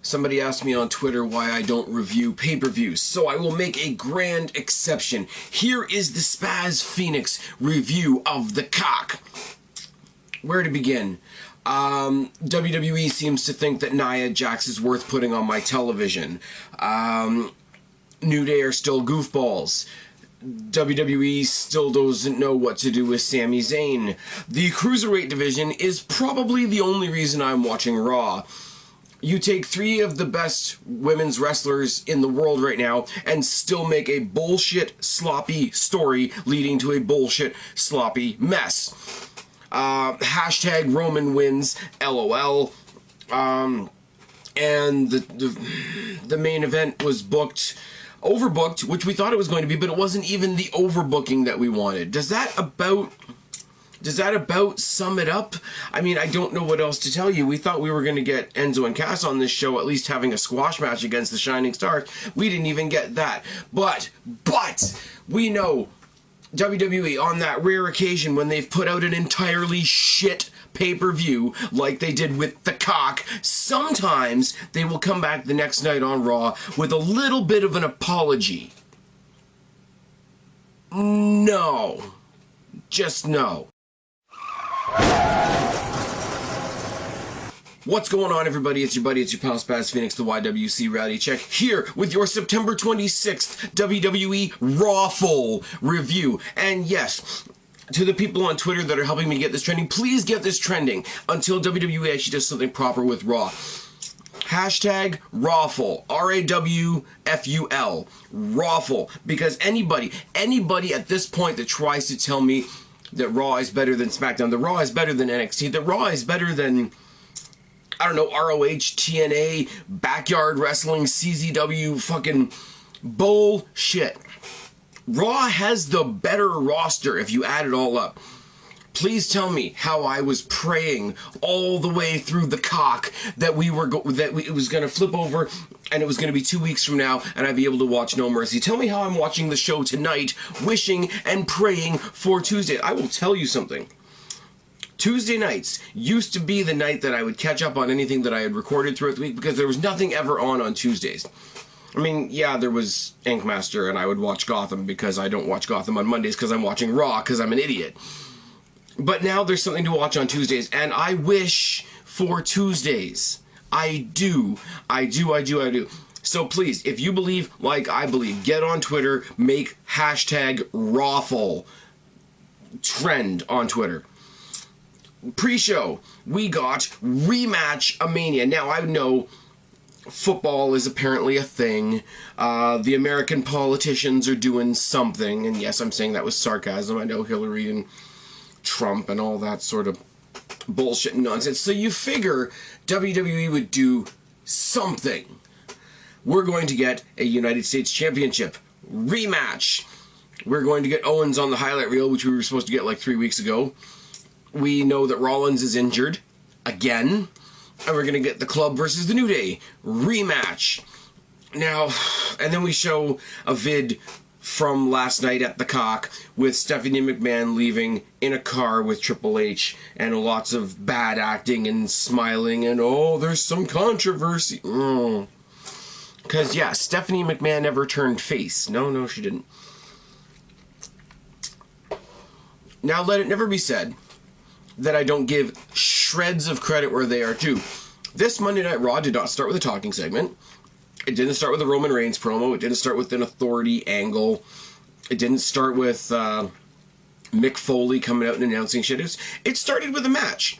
Somebody asked me on Twitter why I don't review pay-per-views, so I will make a grand exception. Here is the Spaz Phoenix review of the cock. Where to begin? WWE seems to think that Nia Jax is worth putting on my television. New Day are still goofballs. WWE still doesn't know what to do with Sami Zayn. The Cruiserweight division is probably the only reason I'm watching Raw. You take 3 of the best women's wrestlers in the world right now and still make a bullshit, sloppy story leading to a bullshit, sloppy mess. Hashtag Roman wins, LOL. And the main event was overbooked, which we thought it was going to be, but it wasn't even the overbooking that we wanted. Does that about sum it up? I mean, I don't know what else to tell you. We thought we were going to get Enzo and Cass on this show, at least having a squash match against the Shining Stars. We didn't even get that. But, we know WWE, on that rare occasion when they've put out an entirely shit pay-per-view, like they did with the cock, sometimes they will come back the next night on Raw with a little bit of an apology. No. Just no. What's going on, everybody? It's your buddy, it's your pal Spaz Phoenix, the YWC Reality Check, here with your September 26th WWE Rawful review. And yes, to the people on Twitter that are helping me get this trending, please get this trending until WWE actually does something proper with Raw. Hashtag Rawful, R-A-W-F-U-L, Rawful, because anybody at this point that tries to tell me that Raw is better than SmackDown, that Raw is better than NXT, that Raw is better than, I don't know, ROH, TNA, Backyard Wrestling, CZW, fucking bullshit. Raw has the better roster if you add it all up. Please tell me how I was praying all the way through the cock that it was going to flip over and it was going to be 2 weeks from now and I'd be able to watch No Mercy. Tell me how I'm watching the show tonight, wishing and praying for Tuesday. I will tell you something. Tuesday nights used to be the night that I would catch up on anything that I had recorded throughout the week because there was nothing ever on Tuesdays. I mean, yeah, there was Ink Master and I would watch Gotham because I don't watch Gotham on Mondays because I'm watching Raw because I'm an idiot. But now there's something to watch on Tuesdays, and I wish for Tuesdays. I do. So please, if you believe like I believe, get on Twitter, make hashtag Rawful trend on Twitter. Pre-show, we got Rematch-A-Mania. Now, I know football is apparently a thing. The American politicians are doing something, and yes, I'm saying that with sarcasm. I know Hillary and Trump and all that sort of bullshit and nonsense. So you figure WWE would do something. We're going to get a United States Championship rematch. We're going to get Owens on the highlight reel, which we were supposed to get like 3 weeks ago. We know that Rollins is injured again. And we're going to get the Club versus the New Day rematch. Now, and then we show a vid from last night at the cock with Stephanie McMahon leaving in a car with Triple H and lots of bad acting and smiling and, oh, there's some controversy. Because, yeah, Stephanie McMahon never turned face. No, she didn't. Now, let it never be said that I don't give shreds of credit where they are due. This Monday Night Raw did not start with a talking segment. It didn't start with a Roman Reigns promo. It didn't start with an authority angle. It didn't start with Mick Foley coming out and announcing shit. It started with a match,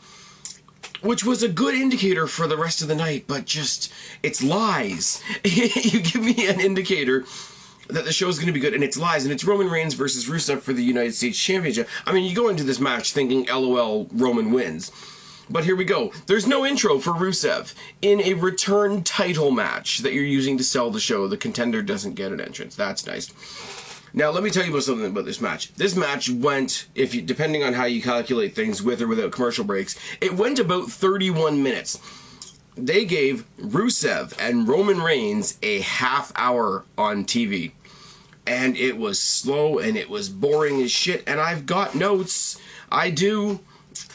which was a good indicator for the rest of the night, but just, it's lies. You give me an indicator that the show's going to be good, and it's lies, and it's Roman Reigns versus Rusev for the United States Championship. I mean, you go into this match thinking, LOL, Roman wins. But here we go. There's no intro for Rusev. In a return title match that you're using to sell the show, the contender doesn't get an entrance. That's nice. Now, let me tell you about something about this match. This match went, depending on how you calculate things, with or without commercial breaks, it went about 31 minutes. They gave Rusev and Roman Reigns a half hour on TV. And it was slow and it was boring as shit. And I've got notes. I do.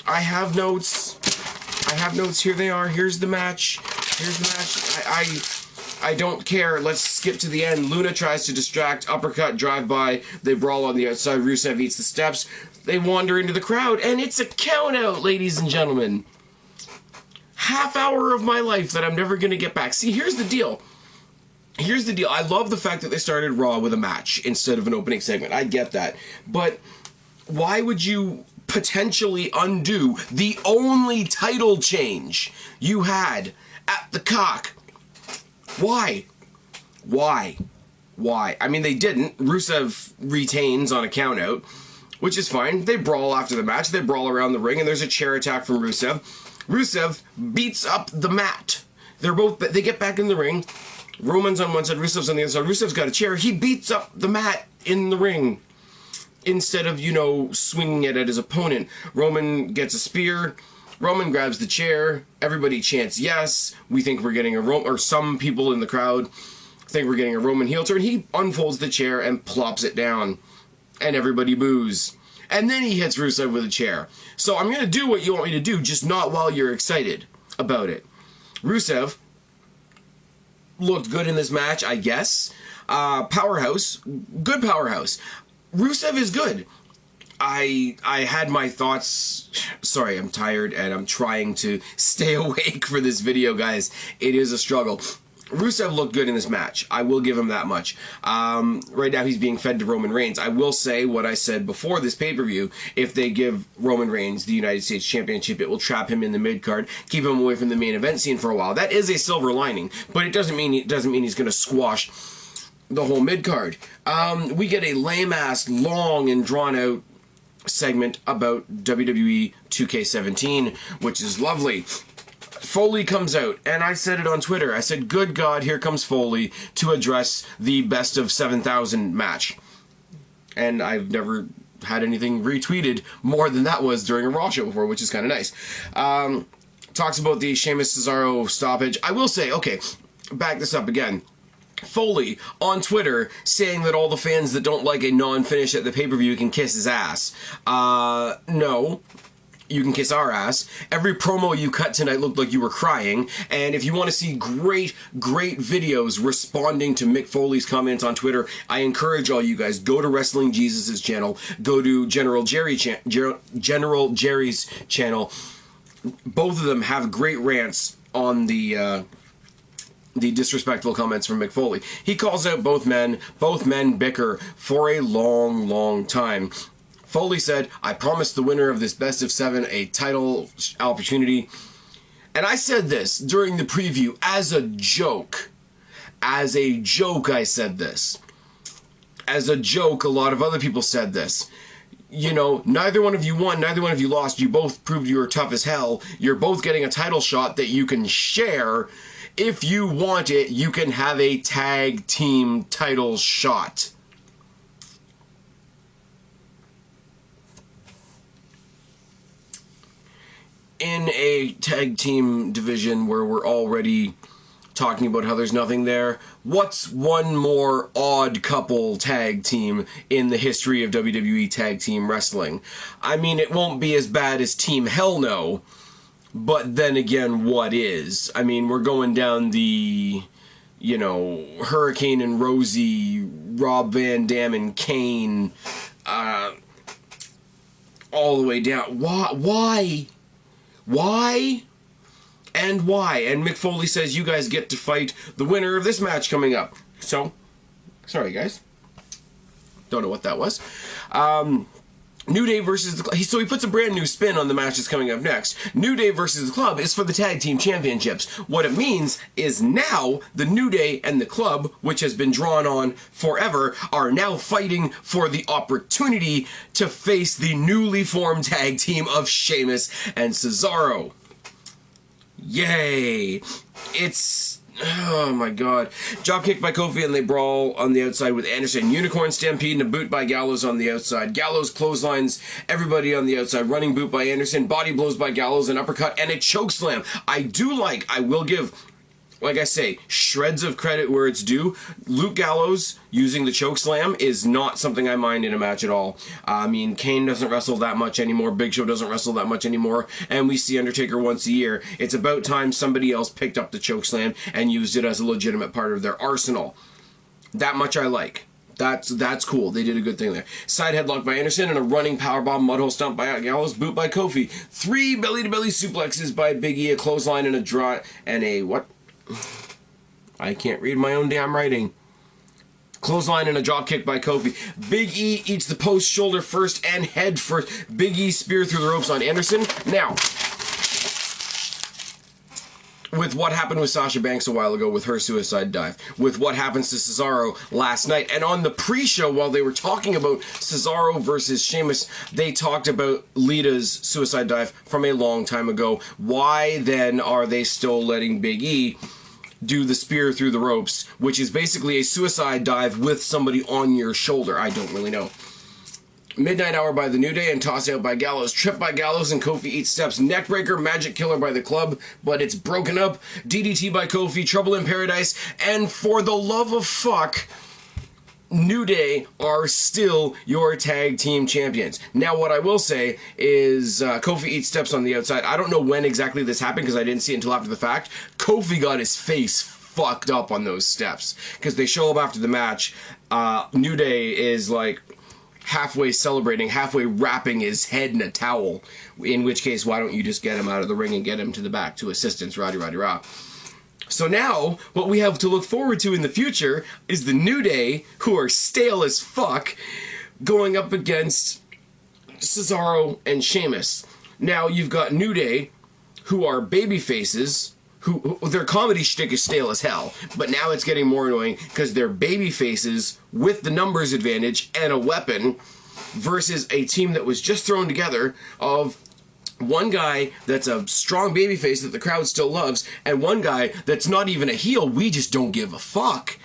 I have notes. Here they are. Here's the match. Here's the match. I don't care. Let's skip to the end. Luna tries to distract, uppercut, drive by. They brawl on the outside. Rusev eats the steps. They wander into the crowd, and it's a count out, ladies and gentlemen. Half hour of my life that I'm never going to get back. See, here's the deal. Here's the deal. I love the fact that they started Raw with a match instead of an opening segment. I get that. But why would you potentially undo the only title change you had at the cock? Why? Why? Why? I mean, they didn't. Rusev retains on a countout, which is fine. They brawl after the match. They brawl around the ring, and there's a chair attack from Rusev. Rusev beats up the mat. They get back in the ring. Roman's on one side, Rusev's on the other side. Rusev's got a chair. He beats up the mat in the ring instead of, you know, swinging it at his opponent. Roman gets a spear. Roman grabs the chair. Everybody chants yes. We think we're getting a Roman, or some people in the crowd think we're getting a Roman heel turn. He unfolds the chair and plops it down. And everybody boos. And then he hits Rusev with a chair. So I'm going to do what you want me to do, just not while you're excited about it. Rusev looked good in this match, I guess. Powerhouse. Good powerhouse. Rusev is good. I had my thoughts. Sorry, I'm tired and I'm trying to stay awake for this video, guys. It is a struggle. Rusev looked good in this match. I will give him that much. Right now he's being fed to Roman Reigns. I will say what I said before this pay-per-view. If they give Roman Reigns the United States Championship, it will trap him in the mid-card, keep him away from the main event scene for a while. That is a silver lining, but it doesn't mean he's going to squash the whole mid-card. We get a lame-ass, long and drawn-out segment about WWE 2K17, which is lovely. Foley comes out, and I said it on Twitter. I said, good God, here comes Foley to address the best of 7,000 match. And I've never had anything retweeted more than that was during a Raw show before, which is kind of nice. Talks about the Sheamus Cesaro stoppage. I will say, okay, back this up again. Foley on Twitter saying that all the fans that don't like a non-finish at the pay-per-view can kiss his ass. No. You can kiss our ass. Every promo you cut tonight looked like you were crying. And if you want to see great videos responding to Mick Foley's comments on Twitter, I encourage all you guys, go to Wrestling Jesus' channel, go to General Jerry's channel. Both of them have great rants on the disrespectful comments from Mick Foley. He calls out both men. Both men bicker for a long time. Foley said, I promised the winner of this best of 7 a title opportunity. And I said this during the preview as a joke. As a joke, I said this. As a joke, a lot of other people said this. You know, neither one of you won, neither one of you lost. You both proved you were tough as hell. You're both getting a title shot that you can share. If you want it, you can have a tag team title shot. In a tag team division where we're already talking about how there's nothing there, what's one more odd couple tag team in the history of WWE tag team wrestling? I mean, it won't be as bad as Team Hell No, but then again, what is? I mean, we're going down the, you know, Hurricane and Rosie, Rob Van Dam and Kane, all the way down. Why? Why? And why? And Mick Foley says you guys get to fight the winner of this match coming up. So, sorry guys. Don't know what that was. New Day versus the Club. So he puts a brand new spin on the match that's coming up next. New Day versus the Club is for the Tag Team Championships. What it means is now the New Day and the Club, which has been drawn on forever, are now fighting for the opportunity to face the newly formed tag team of Sheamus and Cesaro. Yay! It's... oh my god. Dropkick by Kofi and they brawl on the outside with Anderson. Unicorn Stampede and a boot by Gallows on the outside. Gallows clotheslines everybody on the outside. Running boot by Anderson. Body blows by Gallows. An uppercut and a chokeslam. I will give like I say, shreds of credit where it's due. Luke Gallows using the choke slam is not something I mind in a match at all. I mean, Kane doesn't wrestle that much anymore. Big Show doesn't wrestle that much anymore. And we see Undertaker once a year. It's about time somebody else picked up the choke slam and used it as a legitimate part of their arsenal. That much I like. That's cool. They did a good thing there. Side headlock by Anderson and a running powerbomb mudhole stomp by Gallows, boot by Kofi. 3 belly-to-belly suplexes by Big E, a clothesline and a draw, and a what? I can't read my own damn writing. Clothesline and a drop kick by Kofi. Big E eats the post shoulder first and head first. Big E spear through the ropes on Anderson. Now, with what happened with Sasha Banks a while ago with her suicide dive, with what happens to Cesaro last night, and on the pre-show while they were talking about Cesaro versus Sheamus, they talked about Lita's suicide dive from a long time ago. Why then are they still letting Big E do the spear through the ropes, which is basically a suicide dive with somebody on your shoulder? I don't really know. Midnight Hour by the New Day and toss out by Gallows. Trip by Gallows and Kofi eats steps. Neckbreaker, Magic Killer by the Club, but it's broken up. DDT by Kofi, Trouble in Paradise, and for the love of fuck, New Day are still your tag team champions. Now, what I will say is Kofi eats steps on the outside. I don't know when exactly this happened because I didn't see it until after the fact. Kofi got his face fucked up on those steps because they show up after the match. New Day is like halfway celebrating, halfway wrapping his head in a towel, in which case, why don't you just get him out of the ring and get him to the back to assistance, Roddy Rah. So now, what we have to look forward to in the future is the New Day, who are stale as fuck, going up against Cesaro and Sheamus. Now, you've got New Day, who are baby faces, who their comedy shtick is stale as hell, but now it's getting more annoying because they're baby faces with the numbers advantage and a weapon versus a team that was just thrown together of one guy that's a strong babyface that the crowd still loves and one guy that's not even a heel. We just don't give a fuck.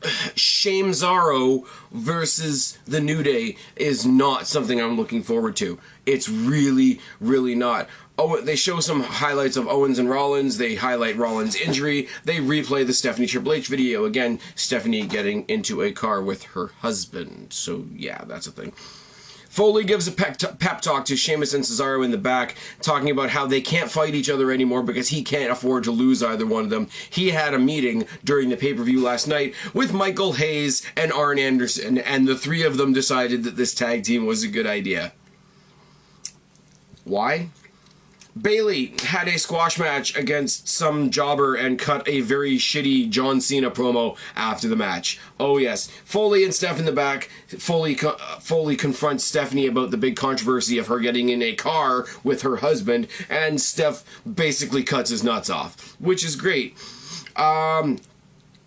Shamezaro versus the New Day is not something I'm looking forward to. It's really, really not. Oh, they show some highlights of Owens and Rollins. They highlight Rollins' injury. They replay the Stephanie Triple H video. Again, Stephanie getting into a car with her husband. So, yeah, that's a thing. Foley gives a pep talk to Sheamus and Cesaro in the back, talking about how they can't fight each other anymore because he can't afford to lose either one of them. He had a meeting during the pay-per-view last night with Michael Hayes and Arn Anderson, and the three of them decided that this tag team was a good idea. Why? Bayley had a squash match against some jobber and cut a very shitty John Cena promo after the match. Oh yes, Foley and Steph in the back. Foley confronts Stephanie about the big controversy of her getting in a car with her husband, and Steph basically cuts his nuts off, which is great.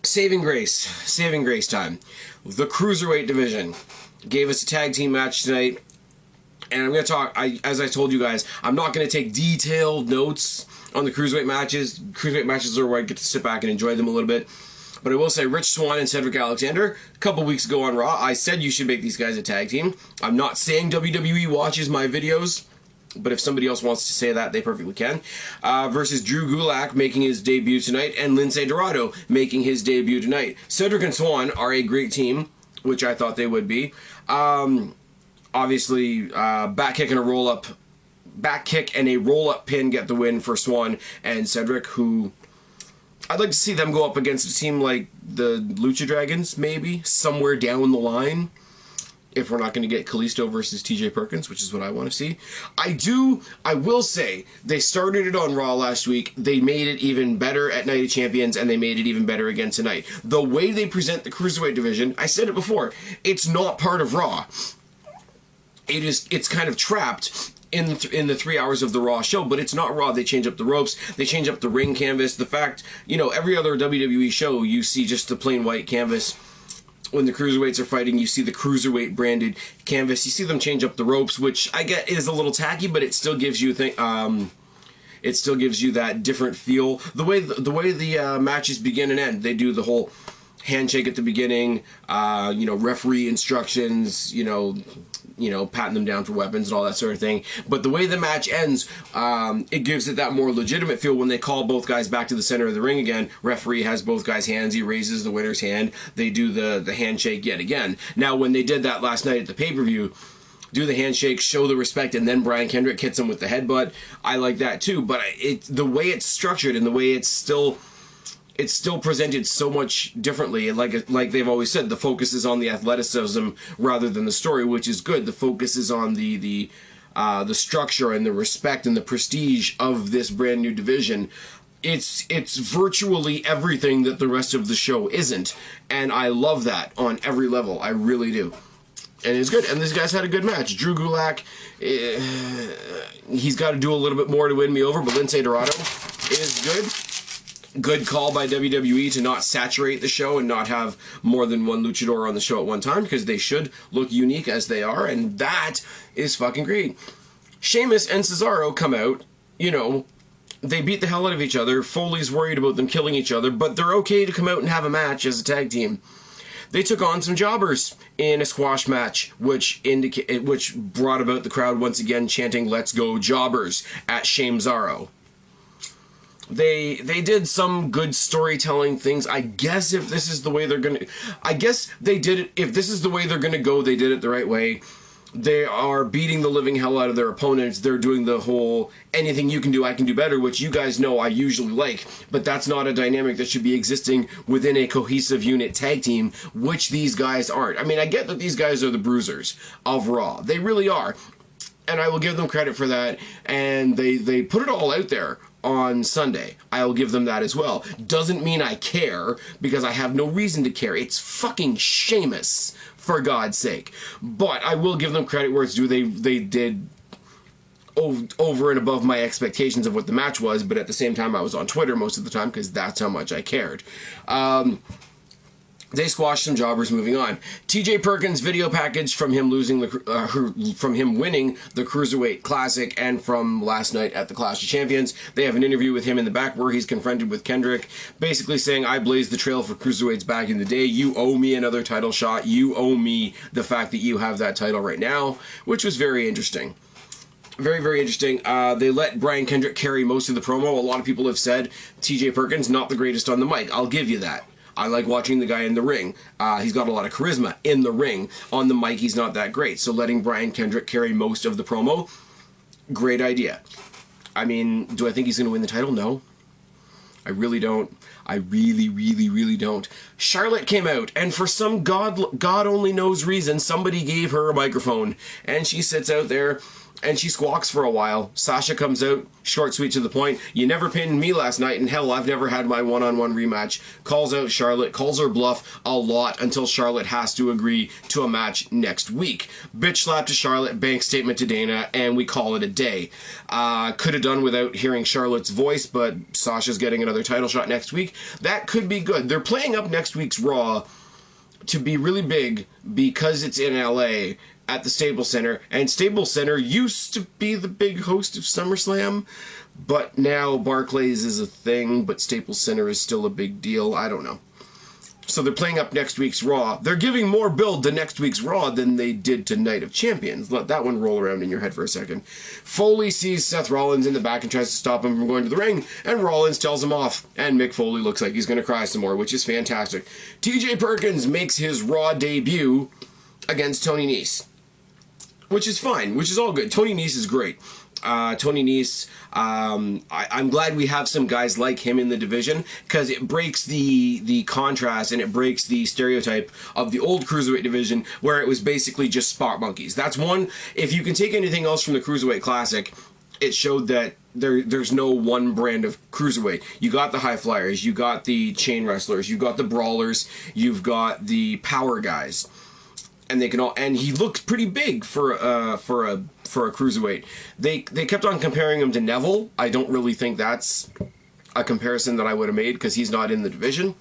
Saving grace time. The Cruiserweight division gave us a tag team match tonight. And I'm going to talk, as I told you guys, I'm not going to take detailed notes on the Cruiserweight matches. Cruiserweight matches are where I get to sit back and enjoy them a little bit. But I will say, Rich Swann and Cedric Alexander, a couple weeks ago on Raw, I said you should make these guys a tag team. I'm not saying WWE watches my videos, but if somebody else wants to say that, they perfectly can. Versus Drew Gulak making his debut tonight, and Lince Dorado making his debut tonight. Cedric and Swann are a great team, which I thought they would be. Obviously, back kick and a roll-up pin get the win for Swann and Cedric, who I'd like to see them go up against a team like the Lucha Dragons, maybe, somewhere down the line, if we're not going to get Kalisto versus TJ Perkins, which is what I want to see. I will say, they started it on Raw last week, they made it even better at Night of Champions, and they made it even better again tonight. The way they present the Cruiserweight division, I said it before, it's not part of Raw. It's kind of trapped in the 3 hours of the Raw show, but it's not Raw. They change up the ropes, they change up the ring canvas. The fact, every other WWE show, you see just the plain white canvas. When the Cruiserweights are fighting, you see the Cruiserweight branded canvas. You see them change up the ropes, which I get is a little tacky, but it still gives you it still gives you that different feel. The way the matches begin and end, they do the whole handshake at the beginning, referee instructions, patting them down for weapons and all that sort of thing. But the way the match ends, it gives it that more legitimate feel when they call both guys back to the center of the ring again. Referee has both guys' hands. He raises the winner's hand. They do the handshake yet again. Now, when they did that last night at the pay-per-view, do the handshake, show the respect, and then Brian Kendrick hits him with the headbutt. I like that too. But the way it's structured and the way it's still presented so much differently, and like they've always said, the focus is on the athleticism rather than the story, which is good. The focus is on the structure and the respect and the prestige of this brand new division. It's virtually everything that the rest of the show isn't, and I love that on every level. I really do. And it's good. And this guy's had a good match. Drew Gulak, he's got to do a little bit more to win me over, but Lince Dorado is good. Good call by WWE to not saturate the show and not have more than one luchador on the show at one time, because they should look unique as they are, and that is fucking great. Sheamus and Cesaro come out, they beat the hell out of each other. Foley's worried about them killing each other, but they're okay to come out and have a match as a tag team. They took on some jobbers in a squash match, which brought about the crowd once again chanting "Let's go jobbers" at Sheamzaro. They did some good storytelling things. I guess if this is the way they're gonna, if this is the way they're gonna go, they did it the right way. They are beating the living hell out of their opponents. They're doing the whole anything you can do, I can do better, which you guys know I usually like. But that's not a dynamic that should be existing within a cohesive unit tag team, which these guys aren't. I mean, I get that these guys are the bruisers of Raw. They really are. And I will give them credit for that. And they put it all out there on Sunday. I'll give them that as well. Doesn't mean I care, because I have no reason to care. It's fucking Sheamus, for God's sake. But I will give them credit where it's due. They did over and above my expectations of what the match was, but at the same time I was on Twitter most of the time because that's how much I cared. They squashed some jobbers. Moving on. TJ Perkins video package from him winning the Cruiserweight Classic and from last night at the Clash of Champions. They have an interview with him in the back where he's confronted with Kendrick, basically saying, I blazed the trail for Cruiserweights back in the day. You owe me another title shot. You owe me the fact that you have that title right now, which was very interesting. Very, very interesting. They let Brian Kendrick carry most of the promo. A lot of people have said TJ Perkins, not the greatest on the mic. I'll give you that. I like watching the guy in the ring. He's got a lot of charisma in the ring. On the mic, he's not that great. So letting Brian Kendrick carry most of the promo, great idea. I mean, do I think he's going to win the title? No. I really don't. I really, really, really don't. Charlotte came out, and for some God only knows reason, somebody gave her a microphone, and she sits out there, and she squawks for a while. Sasha comes out, short, sweet, to the point. You never pinned me last night, and hell, I've never had my one-on-one rematch. Calls out Charlotte, calls her bluff a lot until Charlotte has to agree to a match next week. Bitch slap to Charlotte, bank statement to Dana, and we call it a day. Could have done without hearing Charlotte's voice, but Sasha's getting another title shot next week. That could be good. They're playing up next week's Raw to be really big because it's in LA at the Staples Center, and Staples Center used to be the big host of SummerSlam, but now Barclays is a thing, but Staples Center is still a big deal. I don't know. So they're playing up next week's Raw. They're giving more build to next week's Raw than they did to Night of Champions. Let that one roll around in your head for a second. Foley sees Seth Rollins in the back and tries to stop him from going to the ring, and Rollins tells him off. And Mick Foley looks like he's going to cry some more, which is fantastic. TJ Perkins makes his Raw debut against Tony Nese, which is fine, which is all good. Tony Nese is great. Tony Nese, I'm glad we have some guys like him in the division, because it breaks the contrast and it breaks the stereotype of the old Cruiserweight division where it was basically just spot monkeys. That's one, if you can take anything else from the Cruiserweight Classic, it showed that there's no one brand of Cruiserweight. You got the high flyers, you got the chain wrestlers, you got the brawlers, you've got the power guys. And they can all, and he looked pretty big for a cruiserweight. They kept on comparing him to Neville. I don't really think that's a comparison that I would have made because he's not in the division.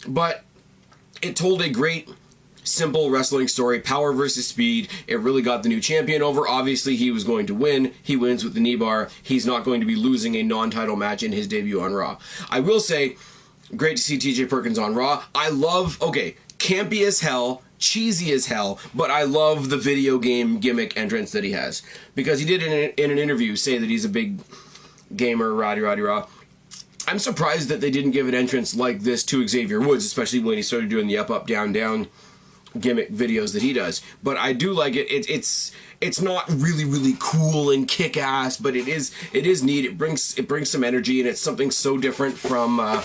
But it told a great, simple wrestling story. Power versus speed. It really got the new champion over. Obviously, he was going to win. He wins with the knee bar. He's not going to be losing a non-title match in his debut on Raw. I will say, Great to see TJ Perkins on Raw. I love, okay, campy as hell, cheesy as hell, but I love the video game gimmick entrance that he has. Because he did in an interview say that he's a big gamer, rah. I'm surprised that they didn't give an entrance like this to Xavier Woods, especially when he started doing the up, down, down gimmick videos that he does. But I do like it. It's not really cool and kick-ass, but it is neat. It brings some energy, and it's something so different from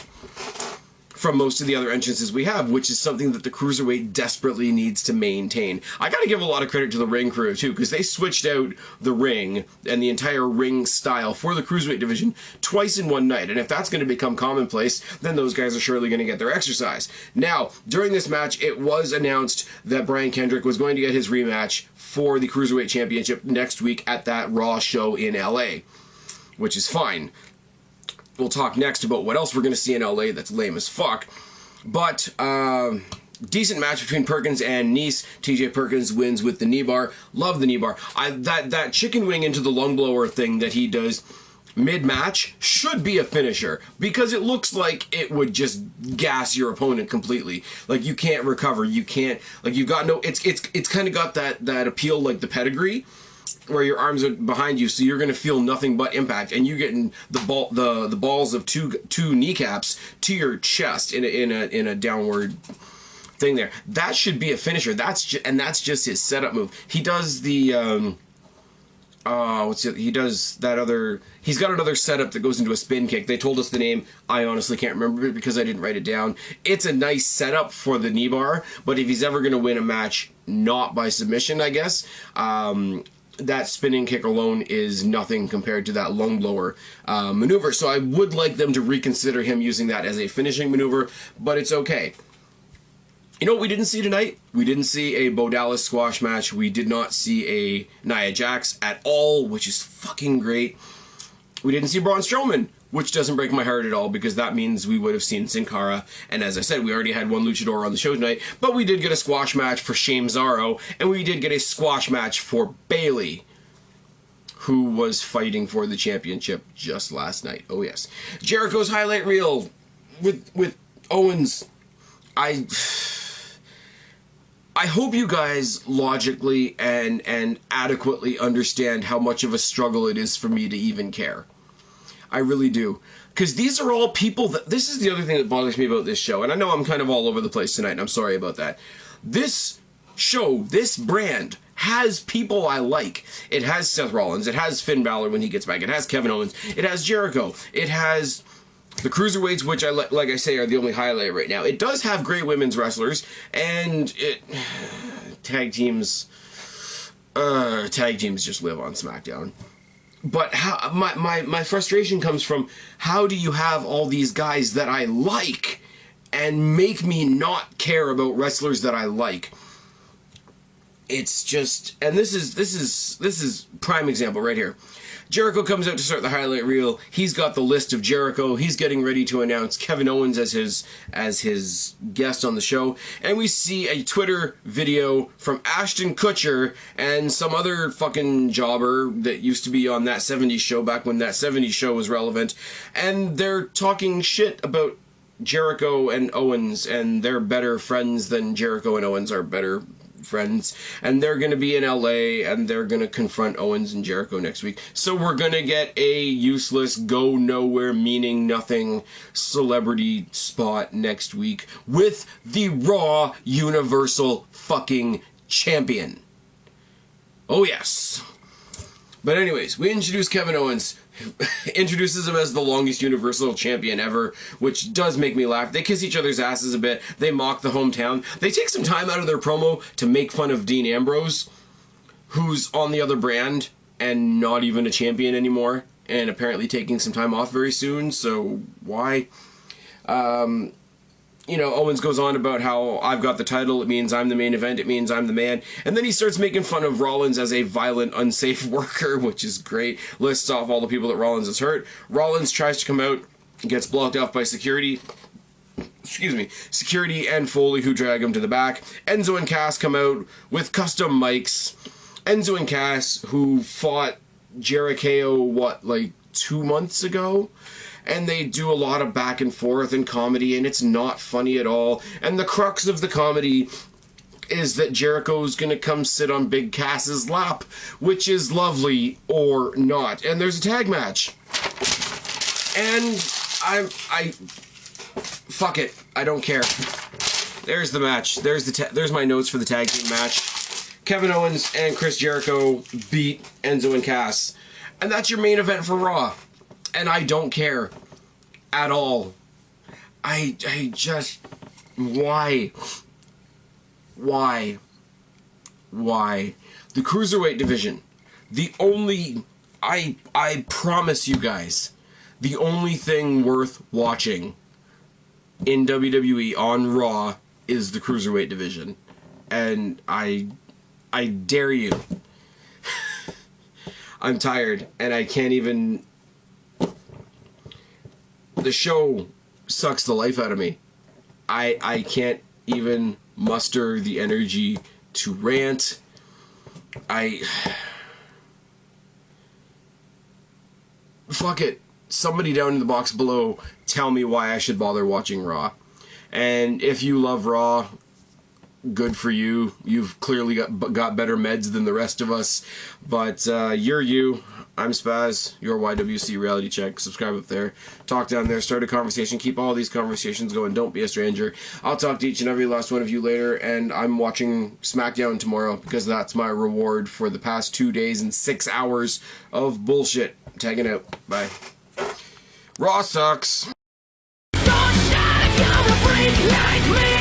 most of the other entrances we have, which is something that the Cruiserweight desperately needs to maintain. I gotta give a lot of credit to the ring crew, too, because they switched out the ring and the entire ring style for the Cruiserweight division twice in one night, and if that's going to become commonplace, then those guys are surely going to get their exercise. Now, during this match, it was announced that Brian Kendrick was going to get his rematch for the Cruiserweight Championship next week at that Raw show in LA, which is fine. We'll talk next about what else we're going to see in LA that's lame as fuck. But, decent match between Perkins and Nice. TJ Perkins wins with the knee bar. Love the knee bar. That chicken wing into the lung blower thing that he does mid-match should be a finisher, because it looks like it would just gas your opponent completely. Like, you can't recover. You can't, like, you've got no, it's kind of got that appeal like the pedigree, where your arms are behind you, so you're going to feel nothing but impact, and you're getting the balls of two kneecaps to your chest in a downward thing there. That should be a finisher. That's just his setup move. He does the he does that other. He's got another setup that goes into a spin kick. They told us the name. I honestly can't remember it because I didn't write it down. It's a nice setup for the knee bar, but if he's ever going to win a match not by submission, I guess, that spinning kick alone is nothing compared to that lung blower maneuver. So I would like them to reconsider him using that as a finishing maneuver, but it's okay. You know what we didn't see tonight? We didn't see a Bo Dallas squash match. We did not see a Nia Jax at all, which is fucking great. We didn't see Braun Strowman, which doesn't break my heart at all, because that means we would have seen Sin Cara. And as I said, we already had one luchador on the show tonight, but we did get a squash match for Shame Zaro, and we did get a squash match for Bayley, who was fighting for the championship just last night. Oh yes. Jericho's highlight reel with Owens. I hope you guys logically and adequately understand how much of a struggle it is for me to even care. I really do. Because these are all people that... This is the other thing that bothers me about this show, and I know I'm kind of all over the place tonight, and I'm sorry about that. This show, this brand, has people I like. It has Seth Rollins. It has Finn Balor when he gets back. It has Kevin Owens. It has Jericho. It has the Cruiserweights, which, like I say, are the only highlight right now. It does have great women's wrestlers, and tag teams just live on SmackDown. But how, my frustration comes from, how do you have all these guys that I like and make me not care about wrestlers that I like? It's just, and this is prime example right here. Jericho comes out to start the highlight reel. He's got the list of Jericho. He's getting ready to announce Kevin Owens as his guest on the show. And we see a Twitter video from Ashton Kutcher and some other fucking jobber that used to be on That 70s Show back when That 70s Show was relevant. And they're talking shit about Jericho and Owens, and they're better friends than Jericho and Owens are better friends, and they're going to be in LA, and they're going to confront Owens and Jericho next week. So we're going to get a useless, go nowhere, meaning nothing celebrity spot next week with the Raw Universal fucking Champion. Oh yes. But anyways, we introduce Kevin Owens, introduces him as the longest Universal Champion ever, which does make me laugh. They kiss each other's asses a bit. They mock the hometown. They take some time out of their promo to make fun of Dean Ambrose, who's on the other brand and not even a champion anymore, and apparently taking some time off very soon, so why? You know, Owens goes on about how I've got the title, it means I'm the main event, it means I'm the man. And then he starts making fun of Rollins as a violent, unsafe worker, which is great. Lists off all the people that Rollins has hurt. Rollins tries to come out, gets blocked off by security. Excuse me. Security and Foley, who drag him to the back. Enzo and Cass come out with custom mics. Enzo and Cass, who fought Jericho, what, like 2 months ago? and they do a lot of back and forth and comedy, and it's not funny at all. And the crux of the comedy is that Jericho's gonna come sit on Big Cass's lap, which is lovely or not. And there's a tag match. And I fuck it. I don't care. There's the match. There's my notes for the tag team match. Kevin Owens and Chris Jericho beat Enzo and Cass. And that's your main event for Raw. And I don't care at all. I just... Why? Why? Why? The Cruiserweight division. The only... I promise you guys, the only thing worth watching in WWE on Raw is the Cruiserweight division. And I dare you. I'm tired, and I can't even... The show sucks the life out of me. I can't even muster the energy to rant. Fuck it. Somebody down in the box below tell me why I should bother watching Raw. And if you love Raw, good for you. You've clearly got better meds than the rest of us. But you're you. I'm Spaz, your YWC Reality Check. Subscribe up there. Talk down there. Start a conversation. Keep all these conversations going. Don't be a stranger. I'll talk to each and every last one of you later. And I'm watching SmackDown tomorrow because that's my reward for the past 2 days and 6 hours of bullshit. Tagging out. Bye. Raw sucks. So shine, you're a freak like me.